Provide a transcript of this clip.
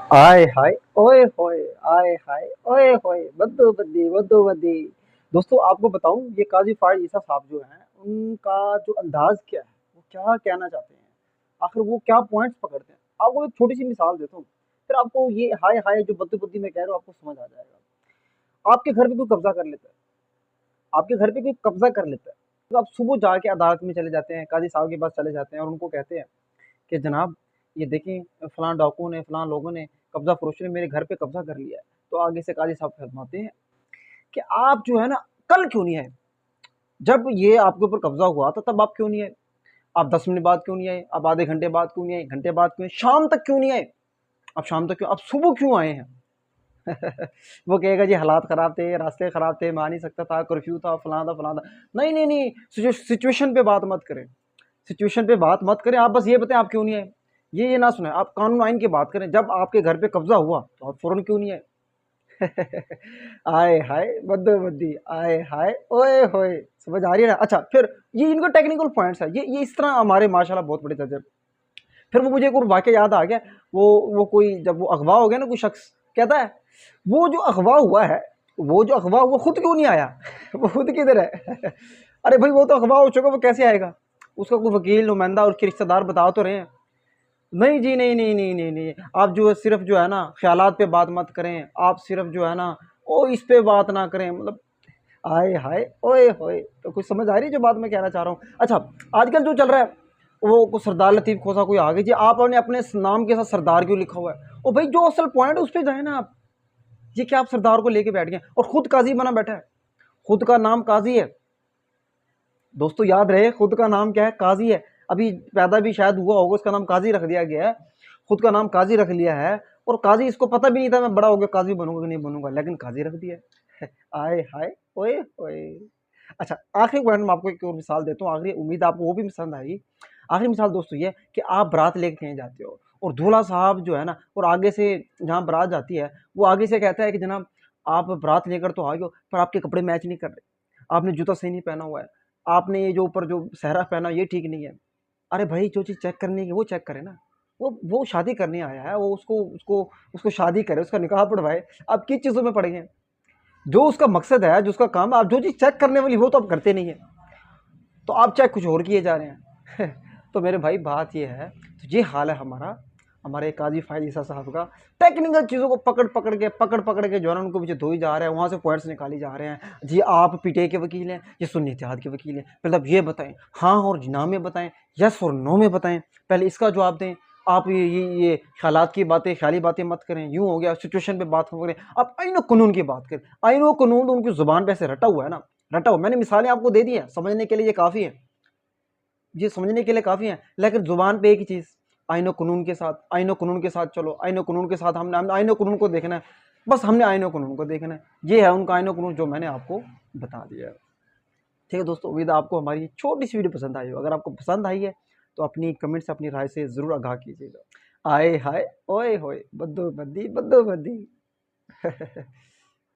आय हाय ओए होए आय हाय ओए होए बद्दू बद्दी बद्दू बद्दी। दोस्तों आपको बताऊं ये काजी फाइज ईसा साहब जो हैं उनका जो अंदाज क्या है, वो क्या कहना चाहते हैं, आखिर वो क्या पॉइंट्स पकड़ते हैं। आपको एक छोटी सी मिसाल देता हूँ, फिर आपको ये हाय हाय जो बद्दू बद्दी मैं कह रहा हूँ आपको समझ आ जाएगा। आपके घर पे कोई कब्जा कर लेता है, आपके घर पे कोई कब्जा कर लेता है, तो आप सुबह जाके अदालत में चले जाते हैं, काजी साहब के पास चले जाते हैं और उनको कहते हैं कि जनाब ये देखें फलां डाकुओं ने फलां लोगों ने कब्जा फरोशी ने मेरे घर पे कब्जा कर लिया है। तो आगे से काजी साहब फरमाते हैं कि आप जो है ना कल क्यों नहीं आए, जब ये आपके ऊपर कब्जा हुआ था तब आप क्यों नहीं आए, आप 10 मिनट बाद क्यों नहीं आए, आप आधे घंटे बाद क्यों नहीं आए, घंटे बाद क्यों नहीं? शाम तक क्यों नहीं आए, आप शाम तक क्यों, आप सुबह क्यों आए हैं? वो कहेगा जी हालात खराब थे, रास्ते खराब थे, मैं आ नहीं सकता था, कर्फ्यू था, फलां था फलां था। नहीं नहीं नहीं, सिचुएशन पे बात मत करें, सिचुएशन पे बात मत करें, आप बस ये बताएं आप क्यों नहीं आए। ये ना सुने, आप कानून आइन की बात करें, जब आपके घर पे कब्जा हुआ तो आप फौरन क्यों नहीं आए। आए हाय बद्दी आए हाय ओए होए, समझ आ रही है ना। अच्छा फिर ये इनका टेक्निकल पॉइंट्स है, ये इस तरह हमारे माशाल्लाह बहुत बड़े जज। फिर वो मुझे एक और वाक़या याद आ गया। वो कोई जब वो अगवा हो गया ना कोई शख्स, कहता है वो जो अगवा हुआ है, वो जो अगवा हुआ खुद क्यों नहीं आया? वो खुद किधर है? अरे भाई वो तो अगवा हो चुका, वो कैसे आएगा? उसका कोई वकील नुमाइंदा और उसके रिश्तेदार बता तो रहे हैं। नहीं जी नहीं नहीं नहीं नहीं नहीं, आप जो है सिर्फ जो है ना ख्यालात पे बात मत करें, आप सिर्फ जो है ना ओ इस पे बात ना करें, मतलब आए हाय ओए होए। तो कुछ समझ आ रही है जो बात मैं कहना चाह रहा हूँ। अच्छा आजकल जो चल रहा है, वो को सरदार लतीफ़ खोसा कोई आ गई जी, आपने अपने नाम के साथ सरदार क्यों लिखा हुआ है? ओ भाई जो असल पॉइंट है उस पे जाए ना आप। ये क्या आप सरदार को लेके बैठ गए और खुद काजी बना बैठा है, खुद का नाम काजी है। दोस्तों याद रहे खुद का नाम क्या है, काजी है। अभी पैदा भी शायद हुआ होगा, उसका नाम काजी रख दिया गया है, खुद का नाम काजी रख लिया है। और काजी इसको पता भी नहीं था मैं बड़ा हो गया काजी बनूंगा कि नहीं बनूंगा, लेकिन काजी रख दिया है। आए हाय ओए ओए। अच्छा आखिरी पॉइंट में आपको एक और मिसाल देता हूँ, आखिरी उम्मीद आपको वो भी पसंद आएगी। आखिरी मिसाल दोस्तों ये कि आप बारात लेके कहीं जाते हो और दूल्हा साहब जो है ना, और आगे से जहाँ बारात जाती है वो आगे से कहता है कि जनाब आप बारात लेकर तो आ गए हो पर आपके कपड़े मैच नहीं कर रहे, आपने जूता सही नहीं पहना हुआ है, आपने ये जो ऊपर जो सहरा पहना ये ठीक नहीं है। अरे भाई जो चीज़ चेक करनी है वो चेक करे ना। वो शादी करने आया है, वो उसको उसको उसको शादी करे, उसका निकाह पढ़वाए। आप किस चीज़ों में पड़ गए? जो उसका मकसद है, जो उसका काम है, आप जो चीज़ चेक करने वाली वो तो आप करते नहीं है, तो आप चेक कुछ और किए जा रहे हैं। तो मेरे भाई बात ये है, तो ये हाल है हमारा, हमारे काजी फाइज ईसा साहब का। टेक्निकल चीज़ों को पकड़ पकड़ के जो है ना उनको पीछे धोई जा रहे हैं, वहाँ से पॉइंट्स निकाली जा रहे हैं। जी आप पीटीआई के वकील हैं, ये सुन्नी इत्तेहाद के वकील हैं, पहले आप ये बताएं, हाँ और ना में बताएं, यस और नो में बताएं, पहले इसका जवाब दें। आप ये ख्यालात की बातें, ख्याली बातें मत करें, यूँ हो गया सिचुएशन पे बात करें, आप आइन कानून की बात करें। आइन कानून तो उनकी ज़ुबान पे ऐसे रटा हुआ है ना, रटा हुआ। मैंने मिसालें आपको दे दी हैं, समझने के लिए ये काफ़ी है, ये समझने के लिए काफ़ी है, लेकिन ज़ुबान पे एक ही चीज़, आइन कानून के साथ, आइन कानून के साथ चलो, आइन कानून के साथ हमने आइन कानून को देखना है, बस हमने आइन कानून को देखना है। ये है उनका आइन कानून जो मैंने आपको बता दिया है। ठीक है दोस्तों, उम्मीद है आपको हमारी छोटी सी वीडियो पसंद आई हो। अगर आपको पसंद आई है तो अपनी कमेंट से अपनी राय से ज़रूर आगाह कीजिएगा। आए हाय ओए होए बद्दो बद्दी बद्दो बद्दी।